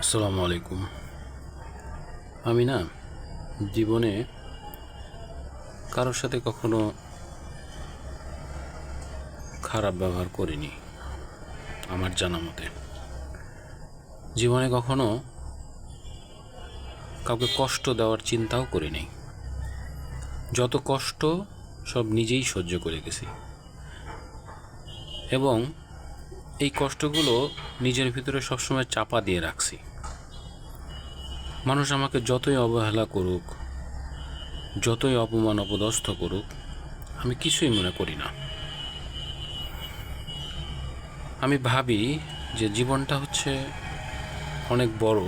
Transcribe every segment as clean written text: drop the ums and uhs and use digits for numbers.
আসসালামু আলাইকুম। আমি না জীবনে কারোর সাথে কখনো খারাপ ব্যবহার করিনি। আমার জানা মতে জীবনে কখনো কাউকে কষ্ট দেওয়ার চিন্তাও করিনি। যত কষ্ট সব নিজেই সহ্য করে গেছি এবং এই কষ্টগুলো নিজের ভিতরে সবসময় চাপা দিয়ে রাখছি। মানুষ আমাকে যতই অবহেলা করুক, যতই অপমান অপদস্থ করুক, আমি কিছুই মনে করি না। আমি ভাবি যে জীবনটা হচ্ছে অনেক বড়,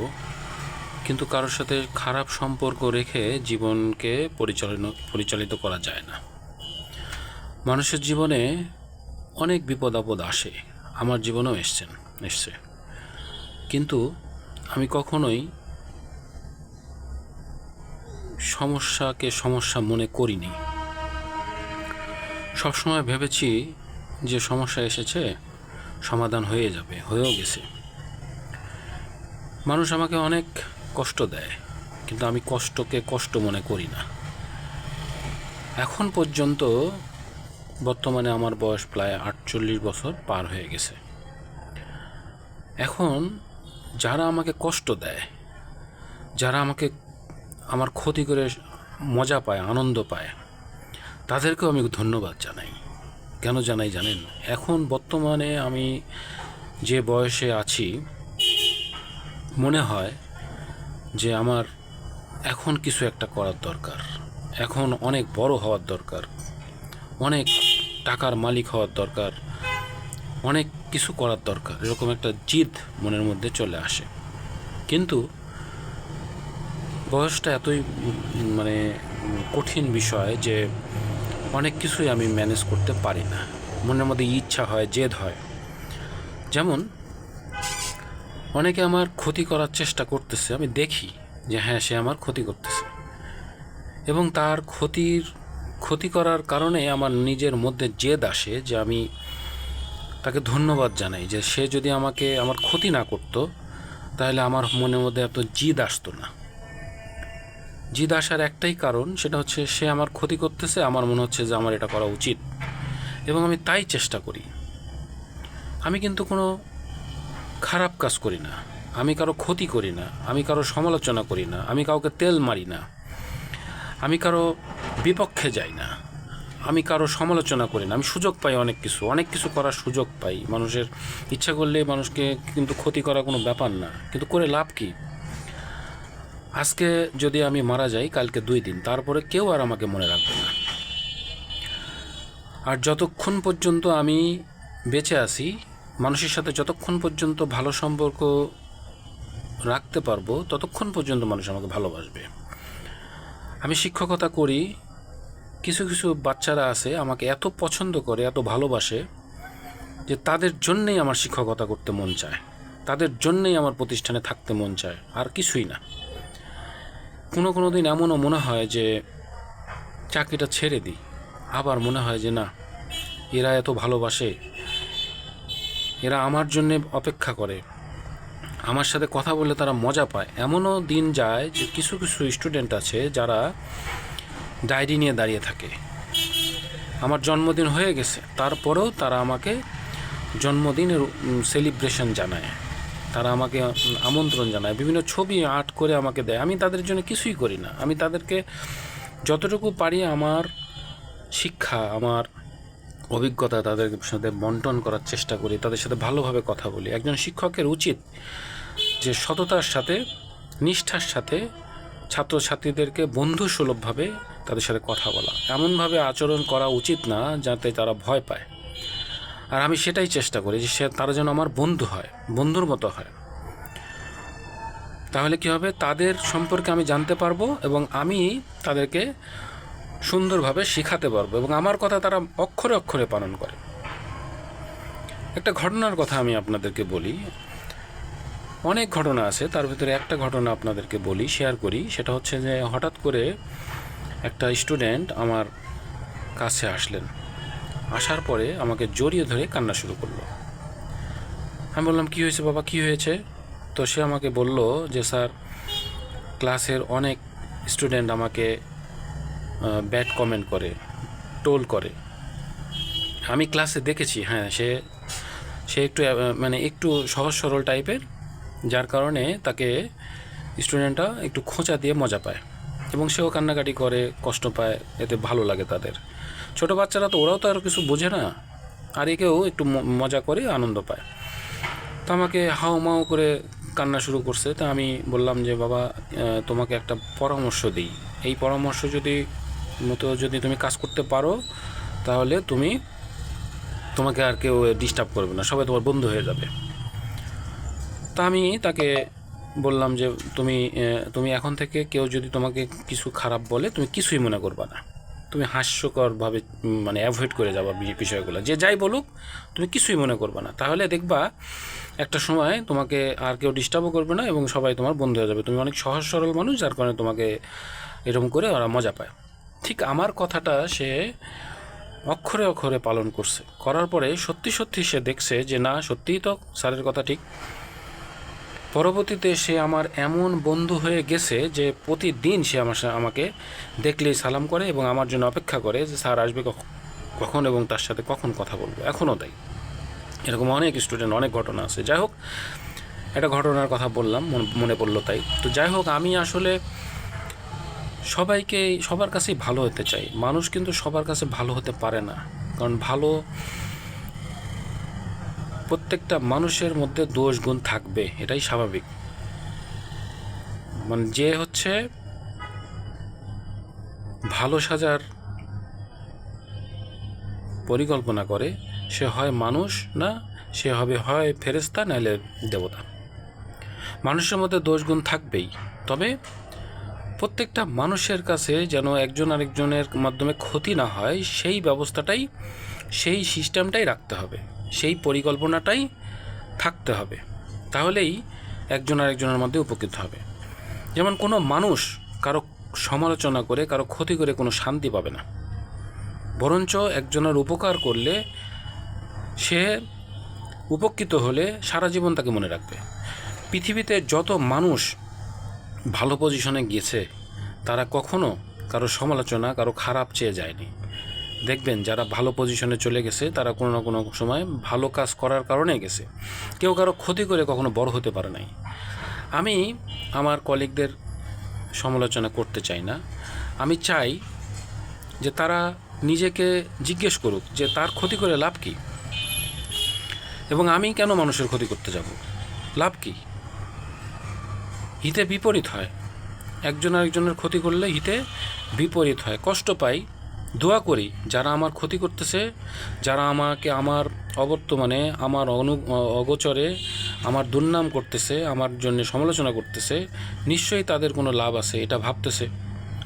কিন্তু কারোর সাথে খারাপ সম্পর্ক রেখে জীবনকে পরিচালিত করা যায় না। মানুষের জীবনে অনেক বিপদ আপদ আসে, আমার জীবনেও এসছে, কিন্তু আমি কখনোই সমস্যাকে সমস্যা মনে করিনি। সবসময় ভেবেছি যে সমস্যা এসেছে, সমাধান হয়ে যাবে, হয়েও গেছে। মানুষ আমাকে অনেক কষ্ট দেয়, কিন্তু আমি কষ্টকে কষ্ট মনে করি না। এখন পর্যন্ত বর্তমানে আমার বয়স প্রায় 48 বছর পার হয়ে গেছে। এখন যারা আমাকে কষ্ট দেয়, যারা আমার ক্ষতি করে মজা পায়, আনন্দ পায়, তাদেরকেও আমি ধন্যবাদ জানাই। কেন জানাই জানেন? এখন বর্তমানে আমি যে বয়সে আছি, মনে হয় যে আমার এখন কিছু একটা করার দরকার, এখন অনেক বড় হওয়ার দরকার, অনেক টাকার মালিক হওয়ার দরকার, অনেক কিছু করার দরকার, এরকম একটা জিদ মনের মধ্যে চলে আসে। কিন্তু বয়সটা এতই কঠিন বিষয় যে অনেক কিছুই আমি ম্যানেজ করতে পারি না। মনের মধ্যে ইচ্ছা হয়, জেদ হয়। যেমন অনেকে আমার ক্ষতি করার চেষ্টা করতেছে, আমি দেখি যে হ্যাঁ, সে আমার ক্ষতি করতেছে, এবং তার ক্ষতি করার কারণে আমার নিজের মধ্যে জেদ আসে যে আমি তাকে ধন্যবাদ জানাই যে সে যদি আমার ক্ষতি না করতো, তাহলে আমার মনের মধ্যে এত জিদ আসতো না। জিদ আসার একটাই কারণ, সেটা হচ্ছে সে আমার ক্ষতি করতেছে, আমার মনে হচ্ছে যে আমার এটা করা উচিত, এবং আমি তাই চেষ্টা করি। আমি কিন্তু কোনো খারাপ কাজ করি না, আমি কারো ক্ষতি করি না, আমি কারো সমালোচনা করি না, আমি কাউকে তেল মারি না, আমি কারো বিপক্ষে যাই না, আমি কারো সমালোচনা করি না। আমি সুযোগ পাই, অনেক কিছু করার সুযোগ পাই। মানুষের ইচ্ছা করলে মানুষকে কিন্তু ক্ষতি করা কোনো ব্যাপার না, কিন্তু করে লাভ কি? আজকে যদি আমি মারা যাই, কালকে 2 দিন, তারপরে কেউ আর আমাকে মনে রাখবে না। আর যতক্ষণ পর্যন্ত আমি বেঁচে আছি, মানুষের সাথে যতক্ষণ পর্যন্ত ভালো সম্পর্ক রাখতে পারবো, ততক্ষণ পর্যন্ত মানুষ আমাকে ভালোবাসবে। আমি শিক্ষকতা করি, কিছু কিছু বাচ্চারা আছে আমাকে এত পছন্দ করে, এত ভালোবাসে, যে তাদের জন্যেই আমার শিক্ষকতা করতে মন চায়, তাদের জন্যেই আমার প্রতিষ্ঠানে থাকতে মন চায়, আর কিছুই না। কোনো দিন এমনও মনে হয় যে চাকরিটা ছেড়ে দিই, আবার মনে হয় যে না, এরা এত ভালোবাসে, এরা আমার জন্যে অপেক্ষা করে, আমার সাথে কথা বলে তারা মজা পায়। এমনও দিন যায় যে কিছু কিছু স্টুডেন্ট আছে যারা ডায়েরি নিয়ে দাঁড়িয়ে থাকে। আমার জন্মদিন হয়ে গেছে, তারপরেও তারা আমাকে জন্মদিনের সেলিব্রেশন জানায়, তারা আমাকে আমন্ত্রণ জানায়, বিভিন্ন ছবি আর্ট করে আমাকে দেয়। আমি তাদের জন্য কিছুই করি না। আমি তাদেরকে যতটুকু পারি আমার শিক্ষা, আমার অভিজ্ঞতা তাদের সাথে বন্টন করার চেষ্টা করি, তাদের সাথে ভালোভাবে কথা বলি। একজন শিক্ষকের উচিত যে সততার সাথে, নিষ্ঠার সাথে ছাত্রছাত্রীদেরকে বন্ধুসুলভভাবে তাদের সাথে কথা বলা, এমনভাবে আচরণ করা উচিত না যাতে তারা ভয় পায়। আর আমি সেটাই চেষ্টা করি যে তারা যেন আমার বন্ধু হয়, বন্ধুর মতো হয়। তাহলে কী হবে, তাদের সম্পর্কে আমি জানতে পারবো এবং আমি তাদেরকে সুন্দরভাবে শেখাতে পারবো, এবং আমার কথা তারা অক্ষরে অক্ষরে পালন করে। একটা ঘটনার কথা আমি আপনাদেরকে বলি। অনেক ঘটনা আছে, তার ভিতরে একটা ঘটনা আপনাদেরকে বলি, শেয়ার করি। সেটা হচ্ছে যে হঠাৎ করে একটা স্টুডেন্ট আমার কাছে আসলেন। আসার পরে আমাকে জড়িয়ে ধরে কান্না শুরু করলো। আমি বললাম, কী হয়েছে বাবা, কী হয়েছে? তো সে আমাকে বলল যে স্যার, ক্লাসের অনেক স্টুডেন্ট আমাকে ব্যাড কমেন্ট করে, টোল করে। আমি ক্লাসে দেখেছি, হ্যাঁ, সে একটু মানে একটু সহজ সরল টাইপের, যার কারণে তাকে স্টুডেন্টরা একটু খোঁচা দিয়ে মজা পায় এবং সেও কান্নাকাটি করে, কষ্ট পায়, এতে ভালো লাগে তাদের। ছোটো বাচ্চারা তো, ওরাও তো আর কিছু বোঝে না, আর একেও একটু মজা করে আনন্দ পায়। তো আমাকে হাও মাও করে কান্না শুরু করছে। তা আমি বললাম যে বাবা, তোমাকে একটা পরামর্শ দিই, এই পরামর্শ যদি তুমি কাজ করতে পারো তাহলে তোমাকে আর কেউ ডিস্টার্ব করবে না, সবাই তোমার বন্ধু হয়ে যাবে। তা আমি তাকে বললাম যে তুমি এখন থেকে কেউ যদি তোমাকে কিছু খারাপ বলে, তুমি কিছুই মনে করবা না, তুমি হাস্যকরভাবে মানে অ্যাভয়েড করে যাবা বিষয়গুলো, যে যাই বলুক তুমি কিছুই মনে করবে না, তাহলে দেখবা একটা সময় তোমাকে আর কেউ ডিস্টার্বও করবে না এবং সবাই তোমার বন্ধু হয়ে যাবে। তুমি অনেক সহজ সরল মানুষ, যার কারণে তোমাকে এরকম করে ওরা মজা পায়। ঠিক আমার কথাটা সে অক্ষরে অক্ষরে পালন করছে। করার পরে সত্যি সত্যি সে দেখছে যে না, সত্যিই তো স্যারের কথা ঠিক। পরবর্তীতে সে আমার এমন বন্ধু হয়ে গেছে যে প্রতিদিন সে আমাকে দেখলেই সালাম করে এবং আমার জন্য অপেক্ষা করে যে স্যার আসবে কখন এবং তার সাথে কখন কথা বলবো। এখনও তাই, এরকম অনেক স্টুডেন্ট, অনেক ঘটনা আছে। যাই হোক, একটা ঘটনার কথা বললাম, মনে পড়লো তাই। তো যাই হোক, আমি আসলে সবার কাছেই ভালো হতে চাই। মানুষ কিন্তু সবার কাছে ভালো হতে পারে না, কারণ প্রত্যেকটা মানুষের মধ্যে দোষ গুণ থাকবে, এটাই স্বাভাবিক। মানে যে হচ্ছে ভালো সাজার পরিকল্পনা করে, সে হয় মানুষ না, সে হয় ফেরেশতা, নাহলে দেবতা। মানুষের মধ্যে দোষ গুণ থাকবেই, তবে প্রত্যেকটা মানুষের কাছে যেন একজন আরেকজনের মাধ্যমে ক্ষতি না হয়, সেই ব্যবস্থাটাই, সেই সিস্টেমটাই রাখতে হবে, সেই পরিকল্পনাটাই থাকতে হবে। তাহলেই একজন আরেকজনের মধ্যে উপকৃত হবে। যেমন কোনো মানুষ কারো সমালোচনা করে, কারো ক্ষতি করে কোনো শান্তি পাবে না, বরঞ্চ একজনের উপকার করলে, সে উপকৃত হলে সারা জীবন তাকে মনে রাখবে। পৃথিবীতে যত মানুষ ভালো পজিশনে গিয়েছে, তারা কখনো কারো সমালোচনা, কারো খারাপ চেয়ে যায়নি। দেখবেন যারা ভালো পজিশনে চলে গেছে, তারা কোনো না কোনো সময় ভালো কাজ করার কারণে গেছে, কেউ কারো ক্ষতি করে কখনো বড় হতে পারে নাই। আমি আমার কলিগদের সমালোচনা করতে চাই না, আমি চাই যে তারা নিজেকে জিজ্ঞেস করুক যে তার ক্ষতি করে লাভ কী, এবং আমি কেন মানুষের ক্ষতি করতে যাব, লাভ কী? হিতে বিপরীত হয়, একজন আরেকজনের ক্ষতি করলে হিতে বিপরীত হয়, কষ্ট পাই। দোয়া করি যারা আমার ক্ষতি করতেছে, যারা আমাকে আমার অবর্তমানে, আমার অগোচরে আমার দুর্নাম করতেছে, আমার জন্য সমালোচনা করতেছে, নিশ্চয়ই তাদের কোনো লাভ আছে এটা ভাবতেছে।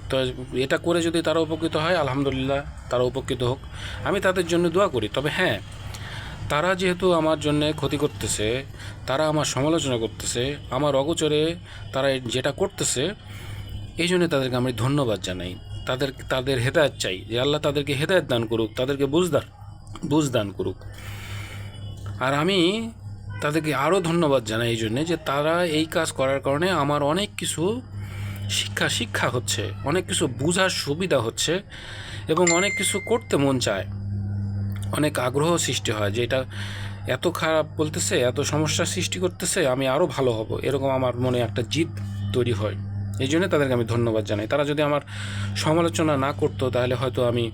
তো এটা করে যদি তারা উপকৃত হয়, আলহামদুলিল্লাহ, তারা উপকৃত হোক, আমি তাদের জন্য দোয়া করি। তবে হ্যাঁ, তারা যেহেতু আমার জন্য ক্ষতি করতেছে, তারা আমার সমালোচনা করতেছে, আমার অগোচরে তারা যেটা করতেছে, এই জন্য তাদেরকে আমি ধন্যবাদ জানাই, তাদের হেদায়েত চাই, যে আল্লাহ তাদেরকে হেদায়েত দান করুক, তাদেরকে বুঝ দান করুক। আর আমি তাদেরকে আরও ধন্যবাদ জানাই এই জন্যে যে তারা এই কাজ করার কারণে আমার অনেক কিছু শিক্ষা হচ্ছে, অনেক কিছু বোঝার সুবিধা হচ্ছে এবং অনেক কিছু করতে মন চায়, অনেক আগ্রহ সৃষ্টি হয় যে এটা এত খারাপ বলতেছে, এত সমস্যার সৃষ্টি করতেছে, আমি আরও ভালো হব, এরকম আমার মনে একটা জিদ তৈরি হয়। এই জন্য তাদেরকে আমি ধন্যবাদ জানাই। তারা যদি আমার সমালোচনা না করতো, তাহলে হয়তো আমি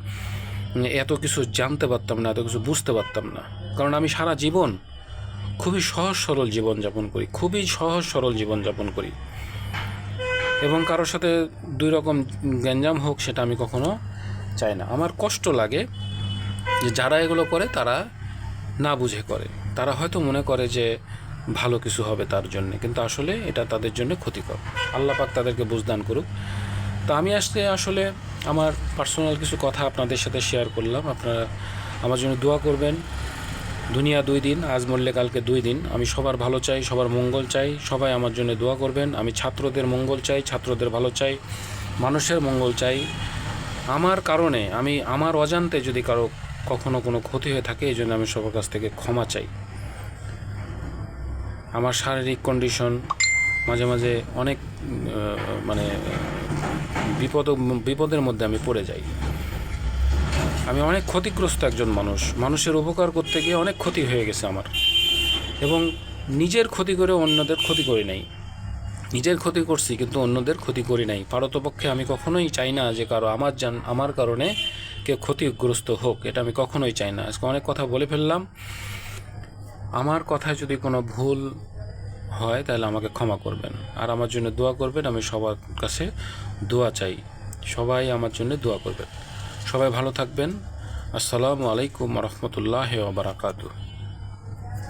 এত কিছু জানতে পারতাম না, এত কিছু বুঝতে পারতাম না। কারণ আমি সারা জীবন খুবই সহজ সরল জীবনযাপন করি এবং কারোর সাথে দুই রকম গ্যাঞ্জাম হোক, সেটা আমি কখনো চাই না। আমার কষ্ট লাগে যে যারা এগুলো করে, তারা না বুঝে করে, তারা হয়তো মনে করে যে ভালো কিছু হবে তার জন্যে, কিন্তু আসলে এটা তাদের জন্য ক্ষতিকর। আল্লাহ পাক তাদেরকে বুঝদান করুক। তো আমি আসলে আমার পার্সোনাল কিছু কথা আপনাদের সাথে শেয়ার করলাম। আপনারা আমার জন্য দোয়া করবেন। দুনিয়া 2 দিন, আজ মরলে কালকে 2 দিন। আমি সবার ভালো চাই, সবার মঙ্গল চাই, সবাই আমার জন্য দোয়া করবেন। আমি ছাত্রদের মঙ্গল চাই, ছাত্রদের ভালো চাই, মানুষের মঙ্গল চাই। আমার কারণে, আমার অজান্তে যদি কারো কখনো কোনো ক্ষতি হয়ে থাকে, এই জন্য আমি সবার কাছ থেকে ক্ষমা চাই। আমার শারীরিক কন্ডিশন মাঝে মাঝে অনেক মানে বিপদের মধ্যে আমি পড়ে যাই। আমি অনেক ক্ষতিগ্রস্ত একজন মানুষ, মানুষের উপকার করতে গিয়ে অনেক ক্ষতি হয়ে গেছে আমার, এবং নিজের ক্ষতি করে অন্যদের ক্ষতি করি নাই। নিজের ক্ষতি করছি কিন্তু অন্যদের ক্ষতি করি নাই। পারতপক্ষে আমি কখনোই চাই না যে কারো আমার কারণে কেউ ক্ষতিগ্রস্ত হোক, এটা আমি কখনোই চাই না। আজকে অনেক কথা বলে ফেললাম। আমার কথায় যদি কোনো ভুল হয় তাহলে আমাকে ক্ষমা করবেন, আর আমার জন্য দোয়া করবেন। আমি সবার কাছে দোয়া চাই, সবাই আমার জন্য দোয়া করবেন। সবাই ভালো থাকবেন। আসসালামু আলাইকুম রহমতুল্লাহ ওয়া বারাকাতুহু।